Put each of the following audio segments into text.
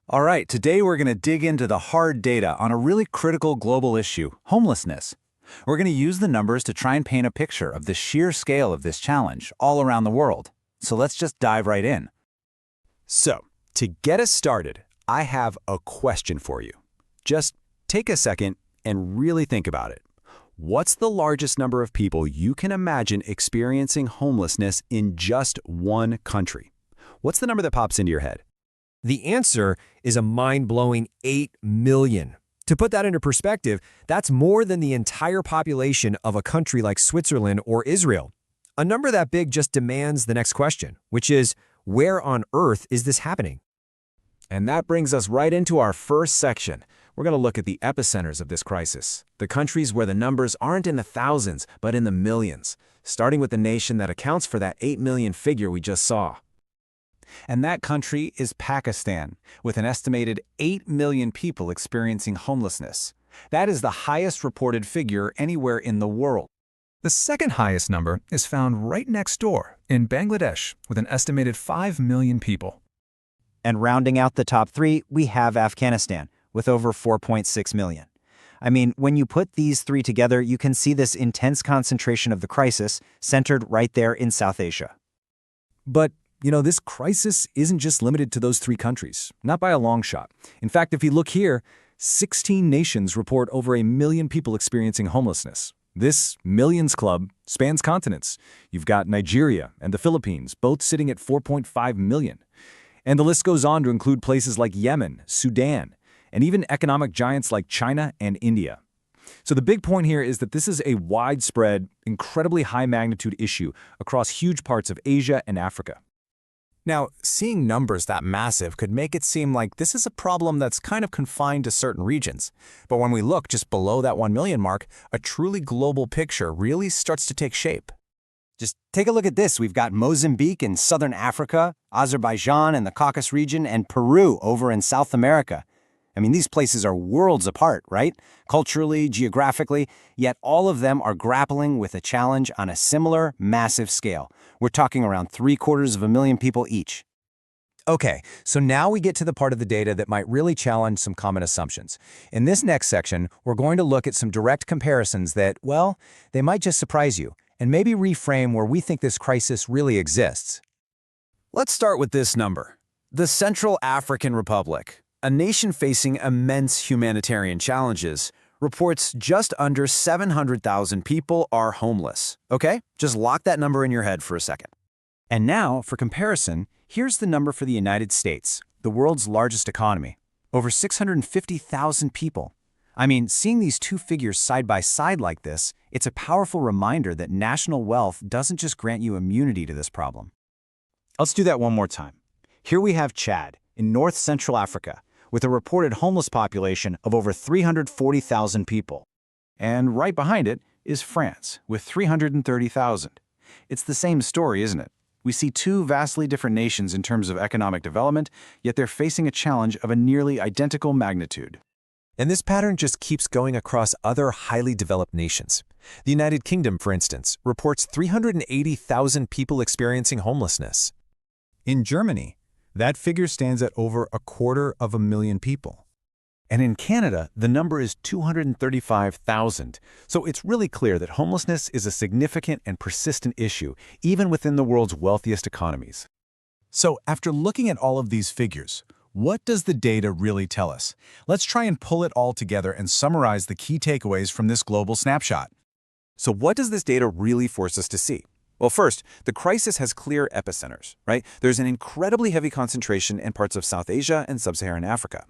All right, today we're going to dig into the hard data on a really critical global issue, homelessness. We're going to use the numbers to try and paint a picture of the sheer scale of this challenge all around the world. So let's just dive right in. So, to get us started, I have a question for you. Just take a second and really think about it. What's the largest number of people you can imagine experiencing homelessness in just one country? What's the number that pops into your head? The answer is a mind-blowing 8 million. To put that into perspective, that's more than the entire population of a country like Switzerland or Israel. A number that big just demands the next question, which is, where on earth is this happening? And that brings us right into our first section. We're going to look at the epicenters of this crisis, the countries where the numbers aren't in the thousands, but in the millions, starting with the nation that accounts for that 8 million figure we just saw. And that country is Pakistan, with an estimated 8 million people experiencing homelessness. That is the highest reported figure anywhere in the world. The second highest number is found right next door, in Bangladesh, with an estimated 5 million people. And rounding out the top three, we have Afghanistan, with over 4.6 million. I mean, when you put these three together, you can see this intense concentration of the crisis centered right there in South Asia. But this crisis isn't just limited to those three countries, not by a long shot. In fact, if you look here, 16 nations report over 1 million people experiencing homelessness. This millions club spans continents. You've got Nigeria and the Philippines, both sitting at 4.5 million. And the list goes on to include places like Yemen, Sudan, and even economic giants like China and India. So the big point here is that this is a widespread, incredibly high magnitude issue across huge parts of Asia and Africa. Now, seeing numbers that massive could make it seem like this is a problem that's kind of confined to certain regions. But when we look just below that 1 million mark, a truly global picture really starts to take shape. Just take a look at this. We've got Mozambique in southern Africa, Azerbaijan in the Caucasus region, and Peru over in South America. I mean, these places are worlds apart, right? Culturally, geographically, yet all of them are grappling with a challenge on a similar, massive scale. We're talking around 750,000 people each. Okay, so now we get to the part of the data that might really challenge some common assumptions. In this next section, we're going to look at some direct comparisons that, well, they might just surprise you, and maybe reframe where we think this crisis really exists. Let's start with this number. The Central African Republic, a nation facing immense humanitarian challenges, reports just under 700,000 people are homeless. Okay? Just lock that number in your head for a second. And now, for comparison, here's the number for the United States, the world's largest economy. Over 650,000 people. I mean, seeing these two figures side by side like this, it's a powerful reminder that national wealth doesn't just grant you immunity to this problem. Let's do that one more time. Here we have Chad, in North Central Africa, with a reported homeless population of over 340,000 people. And right behind it is France, with 330,000. It's the same story, isn't it? We see two vastly different nations in terms of economic development, yet they're facing a challenge of a nearly identical magnitude. And this pattern just keeps going across other highly developed nations. The United Kingdom, for instance, reports 380,000 people experiencing homelessness. In Germany, that figure stands at over 250,000 people. And in Canada, the number is 235,000. So it's really clear that homelessness is a significant and persistent issue, even within the world's wealthiest economies. So after looking at all of these figures, what does the data really tell us? Let's try and pull it all together and summarize the key takeaways from this global snapshot. So what does this data really force us to see? Well, first, the crisis has clear epicenters, right? There's an incredibly heavy concentration in parts of South Asia and Sub-Saharan Africa.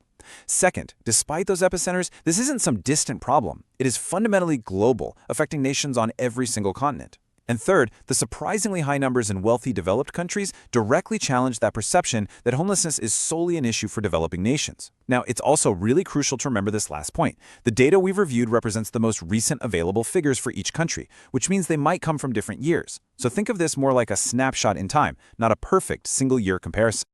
Second, despite those epicenters, this isn't some distant problem. It is fundamentally global, affecting nations on every single continent. And third, the surprisingly high numbers in wealthy developed countries directly challenge that perception that homelessness is solely an issue for developing nations. Now, it's also really crucial to remember this last point. The data we've reviewed represents the most recent available figures for each country, which means they might come from different years. So think of this more like a snapshot in time, not a perfect single-year comparison.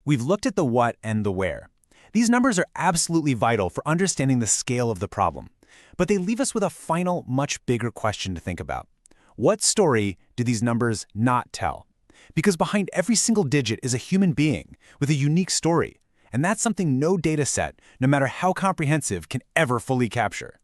We've looked at the what and the where. These numbers are absolutely vital for understanding the scale of the problem. But they leave us with a final, much bigger question to think about. What story do these numbers not tell? Because behind every single digit is a human being with a unique story. And that's something no data set, no matter how comprehensive, can ever fully capture.